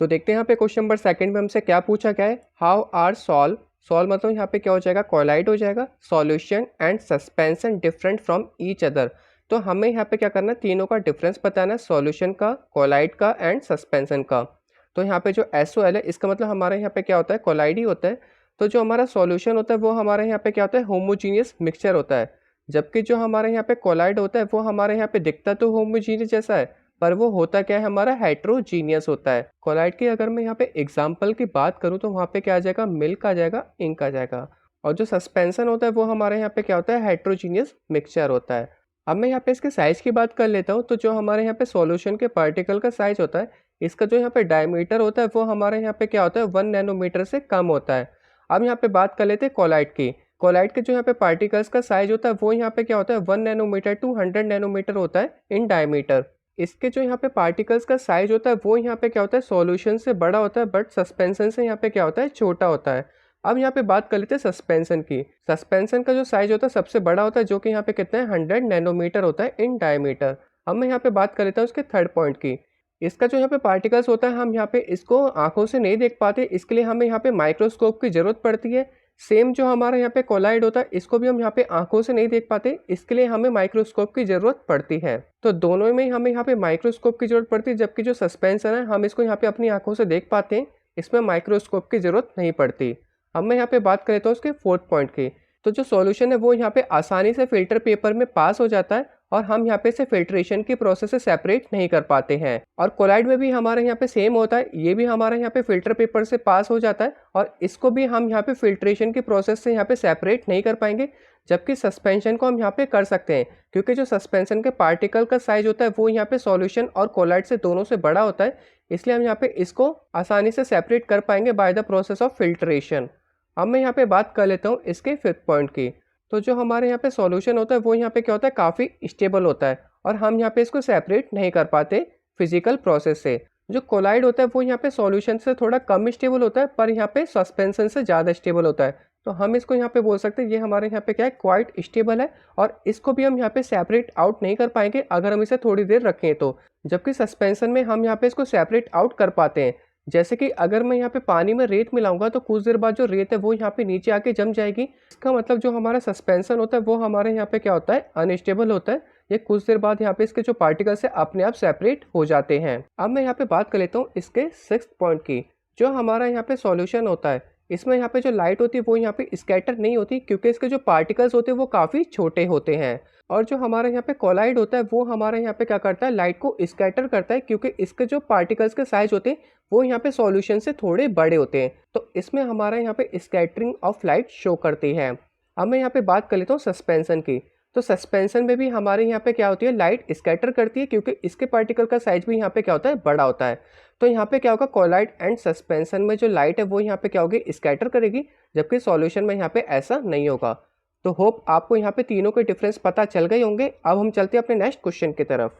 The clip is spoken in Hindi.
तो देखते हैं यहाँ पे क्वेश्चन नंबर सेकंड में हमसे क्या पूछा गया है। हाउ आर सॉल्व मतलब यहाँ पे क्या हो जाएगा, कोलाइड हो जाएगा, solution and suspension different from each other. तो हमें यहाँ पे क्या करना है, तीनों का डिफरेंस बताना है, सॉल्यूशन का, कोलाइड का एंड सस्पेंशन का। तो यहाँ पे जो SOL है इसका मतलब हमारे यहाँ पे क्या होता है, कोलाइड ही होता है। तो जो हमारा सॉल्यूशन होता है वो हमारे यहाँ पे क्या होता है, होमोजीनियस मिक्सचर होता है। जबकि जो हमारे यहाँ पे कोलाइड होता है वो हमारे यहाँ पे दिखता तो होमोजीनियस जैसा है, पर वो होता क्या है, हमारा हेट्रोजीनियस होता है। कोलाइड की अगर मैं यहाँ पे एग्जाम्पल की बात करूँ तो वहाँ पे क्या आ जाएगा, मिल्क आ जाएगा, इंक आ जाएगा। और जो सस्पेंशन होता है वो हमारे यहाँ पे क्या होता है, हेट्रोजीनियस मिक्सचर होता है। अब मैं यहाँ पे इसके साइज की बात कर लेता हूँ। तो जो हमारे यहाँ पे सॉल्यूशन के पार्टिकल का साइज होता है, इसका जो यहाँ पे डायमीटर होता है वो हमारे यहाँ पे क्या होता है, 1 नैनोमीटर से कम होता है। अब यहाँ पे बात कर लेते हैं कोलाइड की। कोलाइड के जो यहाँ पे पार्टिकल्स का साइज होता है वो यहाँ पे क्या होता है, 1 नैनोमीटर टू 100 नैनोमीटर होता है इन डायमीटर। इसके जो यहाँ पे पार्टिकल्स का साइज होता है वो यहाँ पे क्या होता है, सॉल्यूशन से बड़ा होता है, बट सस्पेंशन से यहाँ पे क्या होता है, छोटा होता है। अब यहाँ पे बात कर लेते हैं सस्पेंशन की। सस्पेंशन का जो साइज होता है सबसे बड़ा होता है, जो कि यहाँ पे कितना है, 100 नैनोमीटर होता है इन डायमीटर। अब मैं यहाँ पे बात कर लेता हूँ उसके थर्ड पॉइंट की। इसका जो यहाँ पे पार्टिकल्स होता है हम यहाँ पे इसको आंखों से नहीं देख पाते, इसके लिए हमें यहाँ पे माइक्रोस्कोप की जरूरत पड़ती है। सेम जो हमारा यहाँ पे कोलाइड होता है इसको भी हम यहाँ पे आंखों से नहीं देख पाते, इसके लिए हमें माइक्रोस्कोप की जरूरत पड़ती है। तो दोनों में ही हमें यहाँ पे माइक्रोस्कोप की जरूरत पड़ती है, जबकि जो सस्पेंशन है हम इसको यहाँ पे अपनी आंखों से देख पाते हैं, इसमें माइक्रोस्कोप की जरूरत नहीं पड़ती। अब मैं यहाँ पे बात कर लेता हूँ उसके फोर्थ पॉइंट की। तो जो सॉल्यूशन है वो यहाँ पे आसानी से फिल्टर पेपर में पास हो जाता है, और हम यहाँ पे इसे फिल्ट्रेशन की प्रोसेस से सेपरेट नहीं कर पाते हैं। और कोलाइड में भी हमारे यहाँ पे सेम होता है, ये भी हमारे यहाँ पे फिल्टर पेपर से पास हो जाता है, और इसको भी हम यहाँ पे फिल्ट्रेशन की प्रोसेस से यहाँ पे सेपरेट नहीं कर पाएंगे। जबकि सस्पेंशन को हम यहाँ पे कर सकते हैं, क्योंकि जो सस्पेंशन के पार्टिकल का साइज होता है वो यहाँ पे सॉल्यूशन और कोलाइड से दोनों से बड़ा होता है, इसलिए हम यहाँ पे इसको आसानी से सेपरेट कर पाएंगे by the process of filtration. अब मैं यहाँ पे बात कर लेता हूँ इसके फिफ्थ पॉइंट की। तो जो हमारे यहाँ पे सॉल्यूशन होता है वो यहाँ पे क्या होता है, काफ़ी स्टेबल होता है, और हम यहाँ पे इसको सेपरेट नहीं कर पाते फिजिकल प्रोसेस से। जो कोलाइड होता है वो यहाँ पे सॉल्यूशन से थोड़ा कम स्टेबल होता है, पर यहाँ पे सस्पेंशन से ज़्यादा स्टेबल होता है। तो हम इसको यहाँ पे बोल सकते हैं ये हमारे यहाँ पे क्या है, क्वाइट स्टेबल है, और इसको भी हम यहाँ पे सेपरेट आउट नहीं कर पाएंगे अगर हम इसे थोड़ी देर रखें तो। जबकि सस्पेंशन में हम यहाँ पे इसको सेपरेट आउट कर पाते हैं। जैसे कि अगर मैं यहाँ पे पानी में रेत मिलाऊंगा तो कुछ देर बाद जो रेत है वो यहाँ पे नीचे आके जम जाएगी। इसका मतलब जो हमारा सस्पेंशन होता है वो हमारे यहाँ पे क्या होता है, अनस्टेबल होता है। ये कुछ देर बाद यहाँ पे इसके जो पार्टिकल्स है अपने आप सेपरेट हो जाते हैं। अब मैं यहाँ पे बात कर लेता हूँ इसके सिक्स्थ पॉइंट की। जो हमारा यहाँ पे सॉल्यूशन होता है इसमें यहाँ पे जो लाइट होती है वो यहाँ पे स्कैटर नहीं होती, क्योंकि इसके जो पार्टिकल्स होते हैं वो काफ़ी छोटे होते हैं। और जो हमारे यहाँ पे कोलाइड होता है वो हमारे यहाँ पे क्या करता है, लाइट को स्कैटर करता है, क्योंकि इसके जो पार्टिकल्स के साइज होते हैं वो यहाँ पे सॉल्यूशन से थोड़े बड़े होते हैं। तो इसमें हमारा यहाँ पे स्कैटरिंग ऑफ लाइट शो करती है। अब मैं यहाँ पे बात कर लेता हूँ सस्पेंशन की। तो सस्पेंशन में भी हमारे यहाँ पे क्या होती है, लाइट स्कैटर करती है, क्योंकि इसके पार्टिकल का साइज भी यहाँ पे क्या होता है, बड़ा होता है। तो यहाँ पे क्या होगा, कोलाइड एंड सस्पेंशन में जो लाइट है वो यहाँ पे क्या होगी, स्कैटर करेगी, जबकि सॉल्यूशन में यहाँ पे ऐसा नहीं होगा। तो होप आपको यहाँ पे तीनों के डिफरेंस पता चल गए होंगे। अब हम चलते हैं अपने नेक्स्ट क्वेश्चन की तरफ।